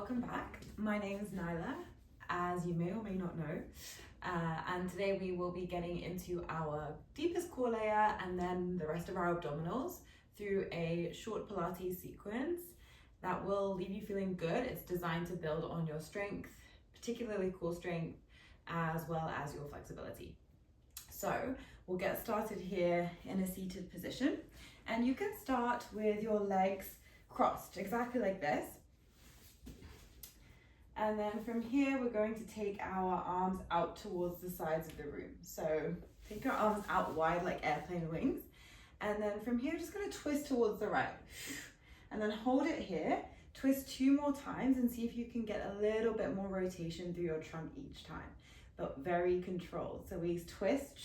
welcome back. My name is Nyla, as you may or may not know, and today we will be getting into our deepest core layer and then the rest of our abdominals through a short Pilates sequence that will leave you feeling good. It's designed to build on your strength, particularly core strength, as well as your flexibility. So we'll get started here in a seated position, and you can start with your legs crossed, exactly like this. And then from here, we're going to take our arms out towards the sides of the room. So take your arms out wide like airplane wings. And then from here, just gonna twist towards the right. And then hold it here, twist 2 more times and see if you can get a little bit more rotation through your trunk each time, but very controlled. So we twist,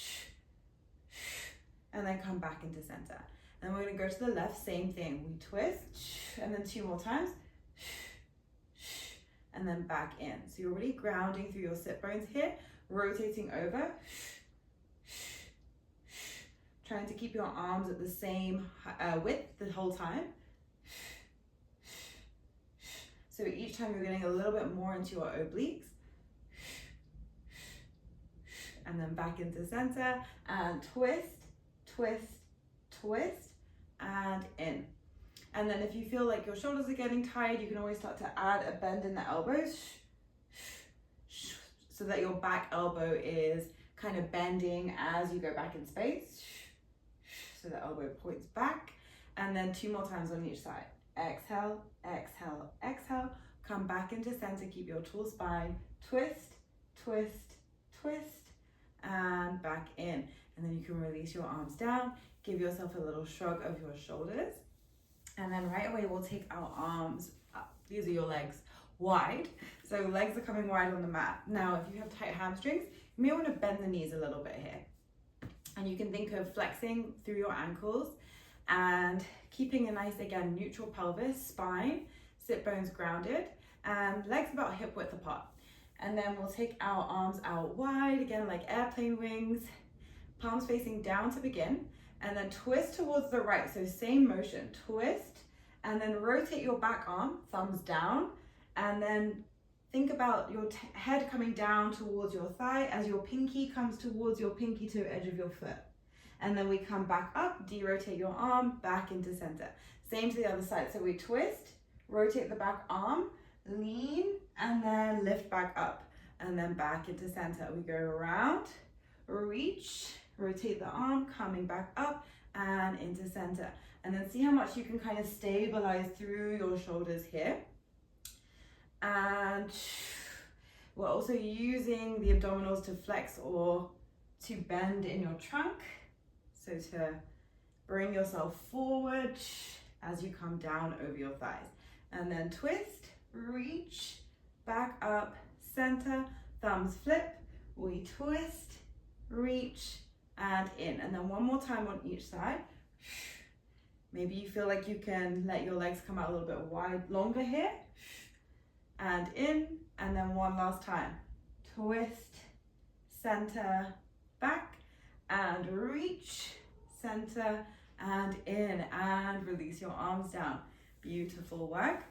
and then come back into center. And we're gonna go to the left, same thing. We twist, and then 2 more times, and then back in. So you're really grounding through your sit bones here, rotating over, trying to keep your arms at the same width the whole time. So each time you're getting a little bit more into your obliques, and then back into center, and twist, twist, twist, and in. And then if you feel like your shoulders are getting tired, you can always start to add a bend in the elbows so that your back elbow is kind of bending as you go back in space. So the elbow points back, and then 2 more times on each side. Exhale, exhale, exhale. Come back into center, keep your tall spine. Twist, twist, twist, and back in. And then you can release your arms down. Give yourself a little shrug of your shoulders. And then right away, we'll take our arms up. These are your legs wide. So legs are coming wide on the mat. Now, if you have tight hamstrings, you may want to bend the knees a little bit here. And you can think of flexing through your ankles and keeping a nice, again, neutral pelvis, spine, sit bones grounded, and legs about hip width apart. And then we'll take our arms out wide, again, like airplane wings, palms facing down to begin. And then twist towards the right, so same motion, twist, and then rotate your back arm, thumbs down, and then think about your head coming down towards your thigh as your pinky comes towards your pinky toe edge of your foot. And then we come back up, derotate your arm, back into center. Same to the other side, so we twist, rotate the back arm, lean, and then lift back up, and then back into center. We go around, reach, rotate the arm, coming back up and into center. And then see how much you can kind of stabilize through your shoulders here. And we're also using the abdominals to flex or to bend in your trunk. So to bring yourself forward as you come down over your thighs. And then twist, reach, back up, center, thumbs flip, we twist, reach, and in. And then 1 more time on each side. Maybe you feel like you can let your legs come out a little bit wide, longer here, and in. And then 1 last time, twist, center, back, and reach, center, and in, and release your arms down. Beautiful work.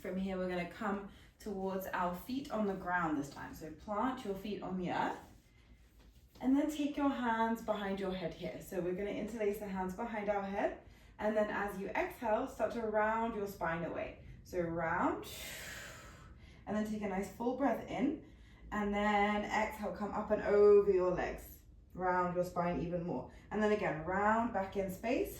From here, we're going to come towards our feet on the ground this time. So plant your feet on the earth. And then take your hands behind your head here. So we're going to interlace the hands behind our head. And then as you exhale, start to round your spine away. So round. And then take a nice full breath in. And then exhale, come up and over your legs. Round your spine even more. And then again, round back in space.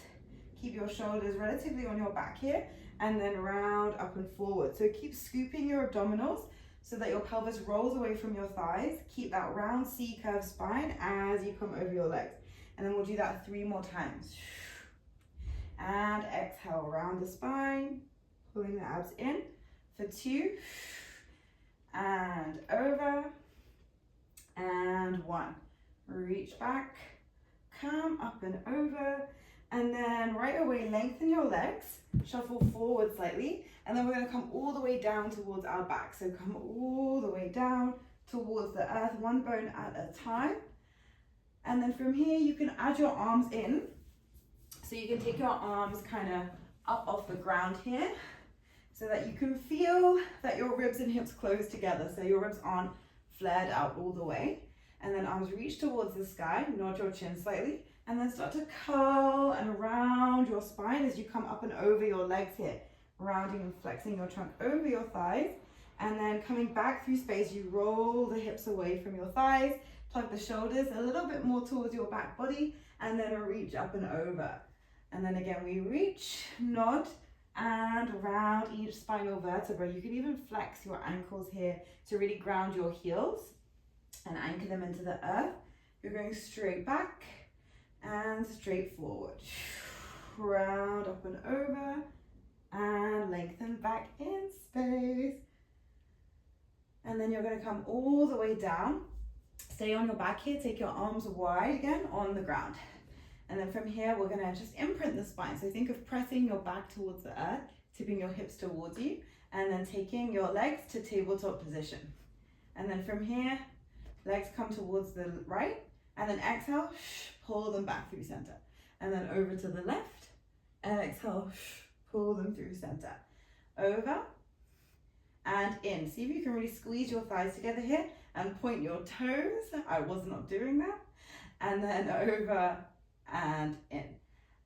Keep your shoulders relatively on your back here. And then round up and forward. So keep scooping your abdominals so that your pelvis rolls away from your thighs. Keep that round C-curve spine as you come over your legs. And then we'll do that 3 more times. And exhale, round the spine, pulling the abs in for 2. And over. And 1. Reach back, come up and over. And then right away, lengthen your legs, shuffle forward slightly, and then we're going to come all the way down towards our back. So come all the way down towards the earth, 1 bone at a time. And then from here, you can add your arms in. So you can take your arms kind of up off the ground here, so that you can feel that your ribs and hips close together. So your ribs aren't flared out all the way. And then arms reach towards the sky, nod your chin slightly, and then start to curl and round your spine as you come up and over your legs here, rounding and flexing your trunk over your thighs. And then coming back through space, you roll the hips away from your thighs, plug the shoulders a little bit more towards your back body, and then reach up and over. And then again, we reach, nod, and round each spinal vertebra. You can even flex your ankles here to really ground your heels and anchor them into the earth. You're going straight back and straight forward. Round up and over, and lengthen back in space. And then you're going to come all the way down. Stay on your back here, take your arms wide again on the ground. And then from here, we're gonna just imprint the spine. So think of pressing your back towards the earth, tipping your hips towards you, and then taking your legs to tabletop position. And then from here, legs come towards the right, and then exhale, pull them back through center. And then over to the left, and exhale, pull them through center. Over and in. See if you can really squeeze your thighs together here and point your toes. I was not doing that. And then over and in.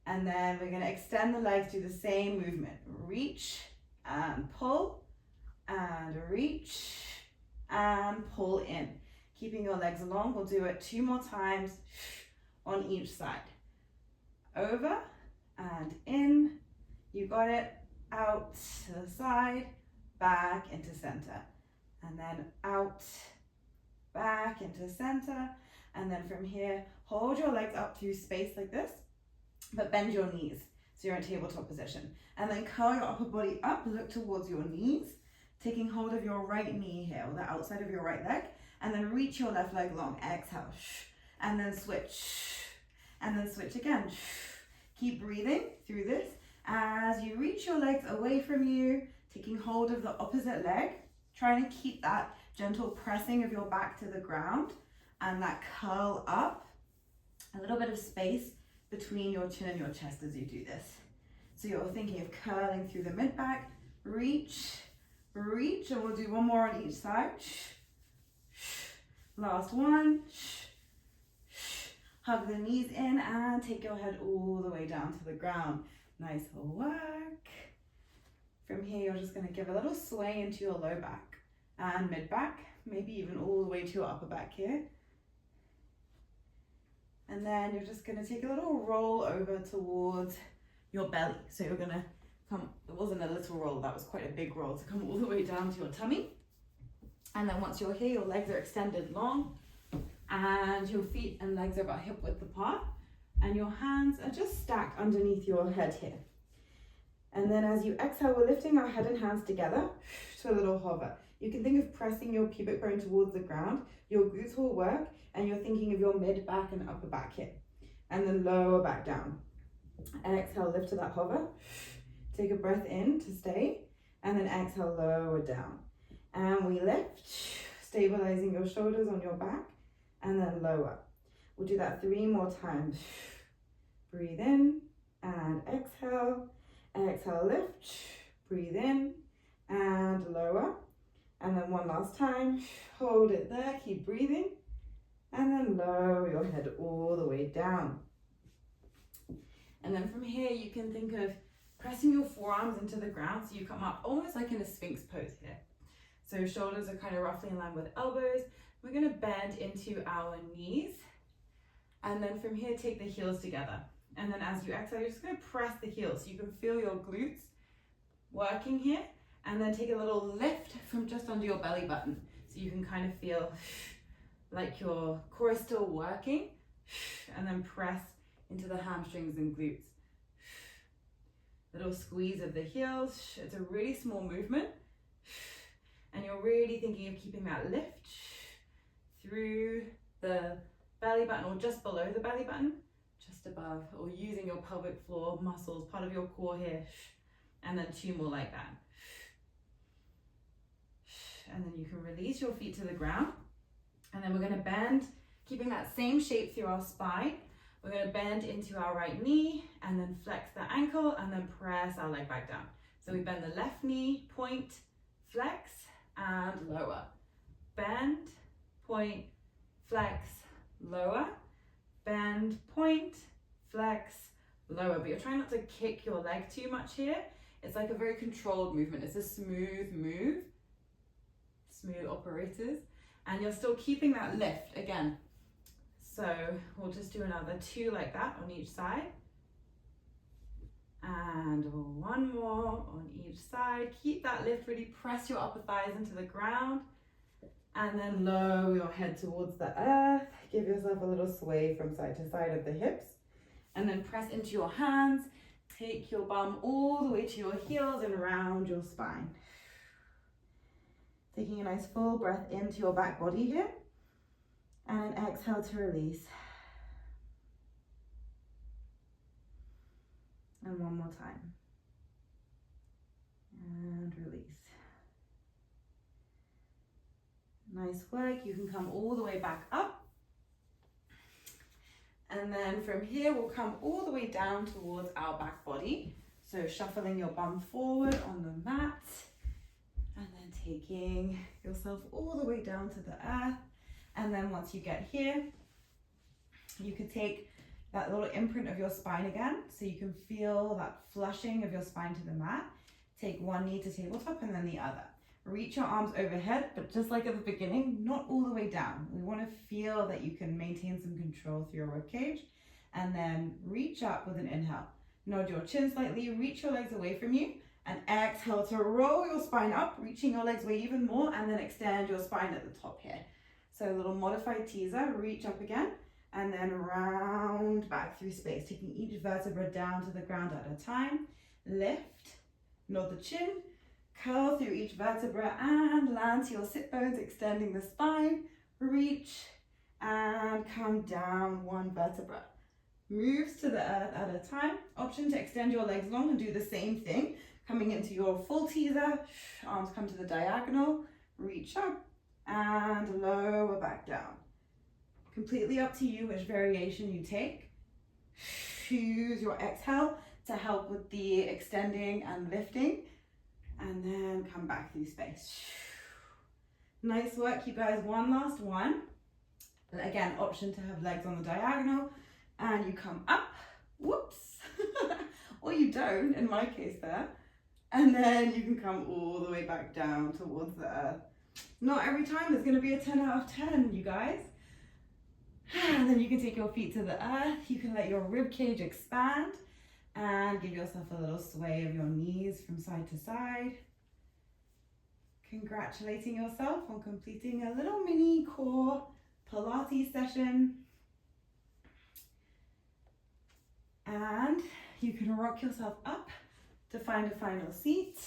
And then we're going to extend the legs, do the same movement. Reach and pull, and reach and pull in. Keeping your legs long, we'll do it 2 more times on each side. Over and in. You got it. Out to the side, back into center. And then out, back into center. And then from here, hold your legs up through space like this, but bend your knees so you're in tabletop position. And then curl your upper body up, look towards your knees, taking hold of your right knee here, or the outside of your right leg, and then reach your left leg long. Exhale, and then switch, and then switch again. Keep breathing through this as you reach your legs away from you, taking hold of the opposite leg, trying to keep that gentle pressing of your back to the ground and that curl up, a little bit of space between your chin and your chest as you do this. So you're thinking of curling through the mid-back, reach, reach, and we'll do 1 more on each side. Last one. Hug the knees in and take your head all the way down to the ground. Nice work. From here, you're just going to give a little sway into your low back and mid-back, maybe even all the way to your upper back here. And then you're just going to take a little roll over towards your belly. So you're going to come, it wasn't a little roll, that was quite a big roll, to come all the way down to your tummy. And then once you're here, your legs are extended long and your feet and legs are about hip width apart. And your hands are just stacked underneath your head here. And then as you exhale, we're lifting our head and hands together to a little hover. You can think of pressing your pubic bone towards the ground. Your glutes will work, and you're thinking of your mid back and upper back here. And then lower back down. Exhale, lift to that hover. Take a breath in to stay, and then exhale, lower down. And we lift, stabilizing your shoulders on your back, and then lower. We'll do that 3 more times. Breathe in and exhale. Exhale, lift, breathe in and lower. And then 1 last time, hold it there, keep breathing. And then lower your head all the way down. And then from here, you can think of pressing your forearms into the ground so you come up almost like in a Sphinx pose here. So shoulders are kind of roughly in line with elbows. We're going to bend into our knees. And then from here, take the heels together. And then as you exhale, you're just going to press the heels so you can feel your glutes working here. And then take a little lift from just under your belly button so you can kind of feel like your core is still working. And then press into the hamstrings and glutes. Little squeeze of the heels. It's a really small movement. And you're really thinking of keeping that lift through the belly button or just below the belly button, just above, or using your pelvic floor muscles, part of your core here. And then 2 more like that. And then you can release your feet to the ground. And then we're going to bend, keeping that same shape through our spine. We're going to bend into our right knee and then flex the ankle and then press our leg back down. So we bend the left knee, point, flex, and lower. Bend, point, flex, lower. Bend, point, flex, lower. But you're trying not to kick your leg too much here. It's like a very controlled movement. It's a smooth move, smooth operators. And you're still keeping that lift again. So we'll just do another 2 like that on each side. And 1 more on each side. Keep that lift, really press your upper thighs into the ground. And then lower your head towards the earth. Give yourself a little sway from side to side of the hips. And then press into your hands. Take your bum all the way to your heels and round your spine. Taking a nice full breath into your back body here. And an exhale to release. And 1 more time. And release. Nice work. You can come all the way back up. And then from here, we'll come all the way down towards our back body. So shuffling your bum forward on the mat. And then taking yourself all the way down to the earth. And then once you get here, you could take that little imprint of your spine again. So you can feel that flushing of your spine to the mat. Take one knee to tabletop and then the other. Reach your arms overhead, but just like at the beginning, not all the way down. We want to feel that you can maintain some control through your ribcage. And then reach up with an inhale. Nod your chin slightly, reach your legs away from you. And exhale to roll your spine up, reaching your legs away even more, and then extend your spine at the top here. So a little modified teaser, reach up again, and then round back through space, taking each vertebra down to the ground at a time. Lift, nod the chin, curl through each vertebra and land to your sit bones, extending the spine. Reach and come down 1 vertebra. Moves to the earth at a time. Option to extend your legs long and do the same thing. Coming into your full teaser, arms come to the diagonal, reach up and lower back down. Completely up to you which variation you take. Choose your exhale to help with the extending and lifting. And then come back through space. Nice work, you guys. 1 last one. Again, option to have legs on the diagonal. And you come up. Whoops. Or you don't, in my case there. And then you can come all the way back down towards the earth. Not every time is going to be a 10 out of 10, you guys. And then you can take your feet to the earth. You can let your rib cage expand. And give yourself a little sway of your knees from side to side. Congratulating yourself on completing a little mini core Pilates session. And you can rock yourself up to find a final seat.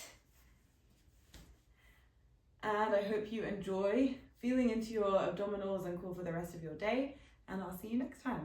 And I hope you enjoy feeling into your abdominals and core for the rest of your day. And I'll see you next time.